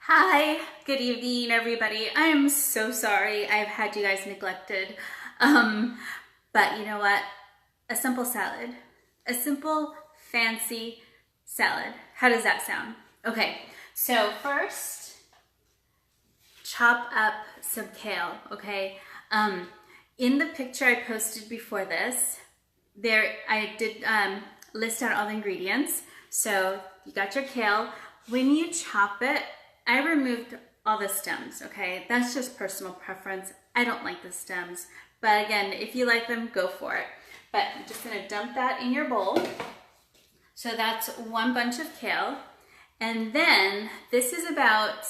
Hi, good evening, everybody. I am so sorry I've had you guys neglected. But you know what? A simple salad. A simple, fancy salad. How does that sound? Okay, so first, chop up some kale, okay? In the picture I posted before this, I did list out all the ingredients. So you got your kale. When you chop it, I removed all the stems, okay? That's just personal preference. I don't like the stems, but again, if you like them, go for it. But I'm just gonna dump that in your bowl. So that's one bunch of kale. And then this is about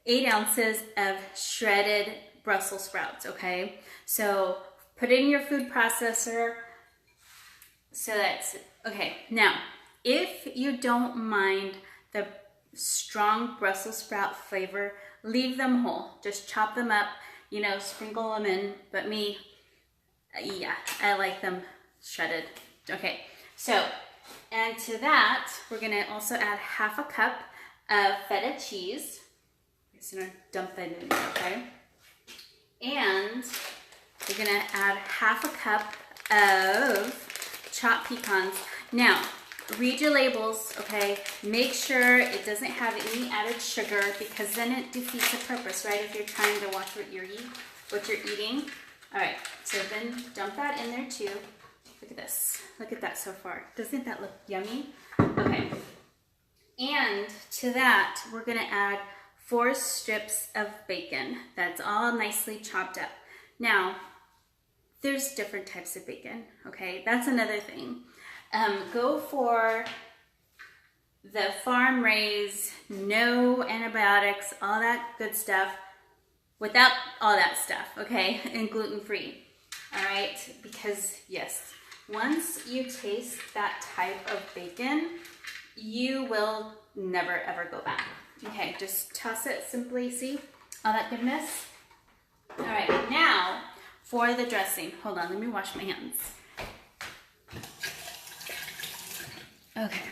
8 ounces of shredded Brussels sprouts, okay? So put it in your food processor. So that's, okay. Now, if you don't mind the strong Brussels sprout flavor, leave them whole. Just chop them up, you know, sprinkle them in. But me, yeah, I like them shredded. Okay, so, and to that, we're gonna also add half a cup of feta cheese. I'm just gonna dump that in there, okay? And we're gonna add half a cup of chopped pecans. Now, read your labels, okay? Make sure it doesn't have any added sugar because then it defeats the purpose, right? If you're trying to watch what you're eating. All right, so then dump that in there too. Look at this. Look at that so far. Doesn't that look yummy? Okay. And to that, we're gonna add 4 strips of bacon. That's all nicely chopped up. Now, there's different types of bacon, okay? That's another thing. Go for the farm raised, no antibiotics, all that good stuff, without all that stuff, okay? And gluten-free, all right? Because yes, once you taste that type of bacon, you will never ever go back. Okay, just toss it simply, see all that goodness? All right, now for the dressing. Hold on, let me wash my hands. Okay.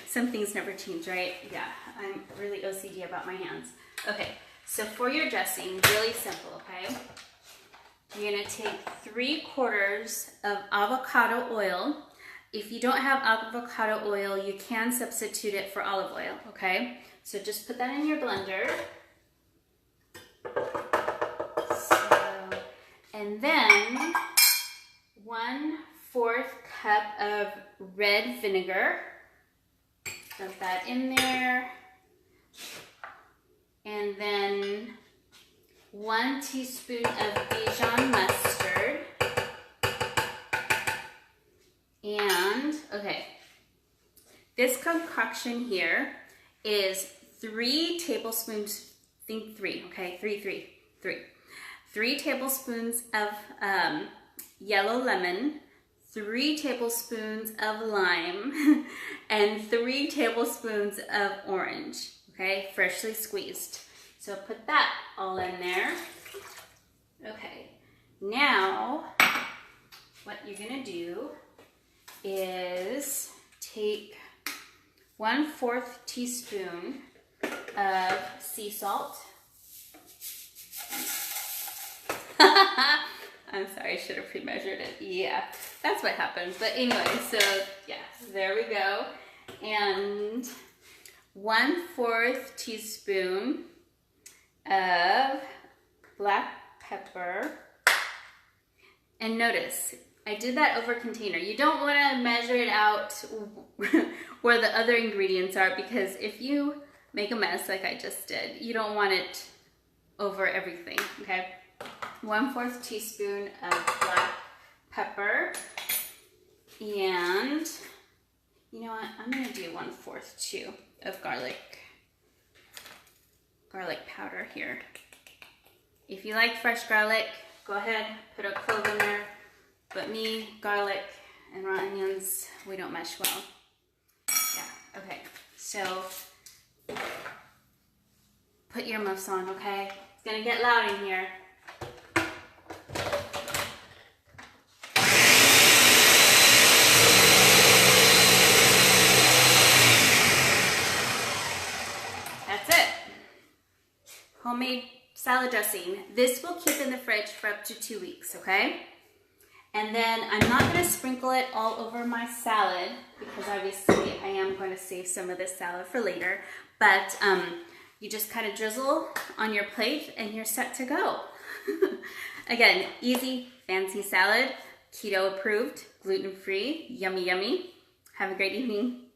Some things never change, right? Yeah, I'm really OCD about my hands. Okay, so for your dressing, really simple, okay? You're gonna take 3/4 of avocado oil. If you don't have avocado oil, you can substitute it for olive oil, okay? So just put that in your blender. And then 1/4 cup of red vinegar. Dump that in there. And then 1 teaspoon of Dijon mustard. And, okay, this concoction here is 3 tablespoons, think 3, okay, 3 tablespoons of yellow lemon, 3 tablespoons of lime, and 3 tablespoons of orange, okay, freshly squeezed. So put that all in there. Okay, now what you're gonna do is take 1/4 teaspoon of sea salt. I'm sorry, I should have pre-measured it. Yeah, that's what happens. But anyway, so yeah, there we go. And 1/4 teaspoon of black pepper. And notice, I did that over container. You don't want to measure it out where the other ingredients are, because if you make a mess like I just did, you don't want it over everything, okay? 1/4 teaspoon of black pepper. And you know what? I'm gonna do 1/4 too of garlic powder here. If you like fresh garlic, go ahead, put a clove in there. But me, garlic and raw onions, we don't mesh well. Yeah, okay. So put earmuffs on, okay? It's gonna get loud in here. homemade salad dressing. This will keep in the fridge for up to 2 weeks, okay? And then I'm not gonna sprinkle it all over my salad because obviously I am going to save some of this salad for later, but you just kind of drizzle on your plate and you're set to go. Again, easy, fancy salad, keto approved, gluten-free, yummy, yummy. Have a great evening.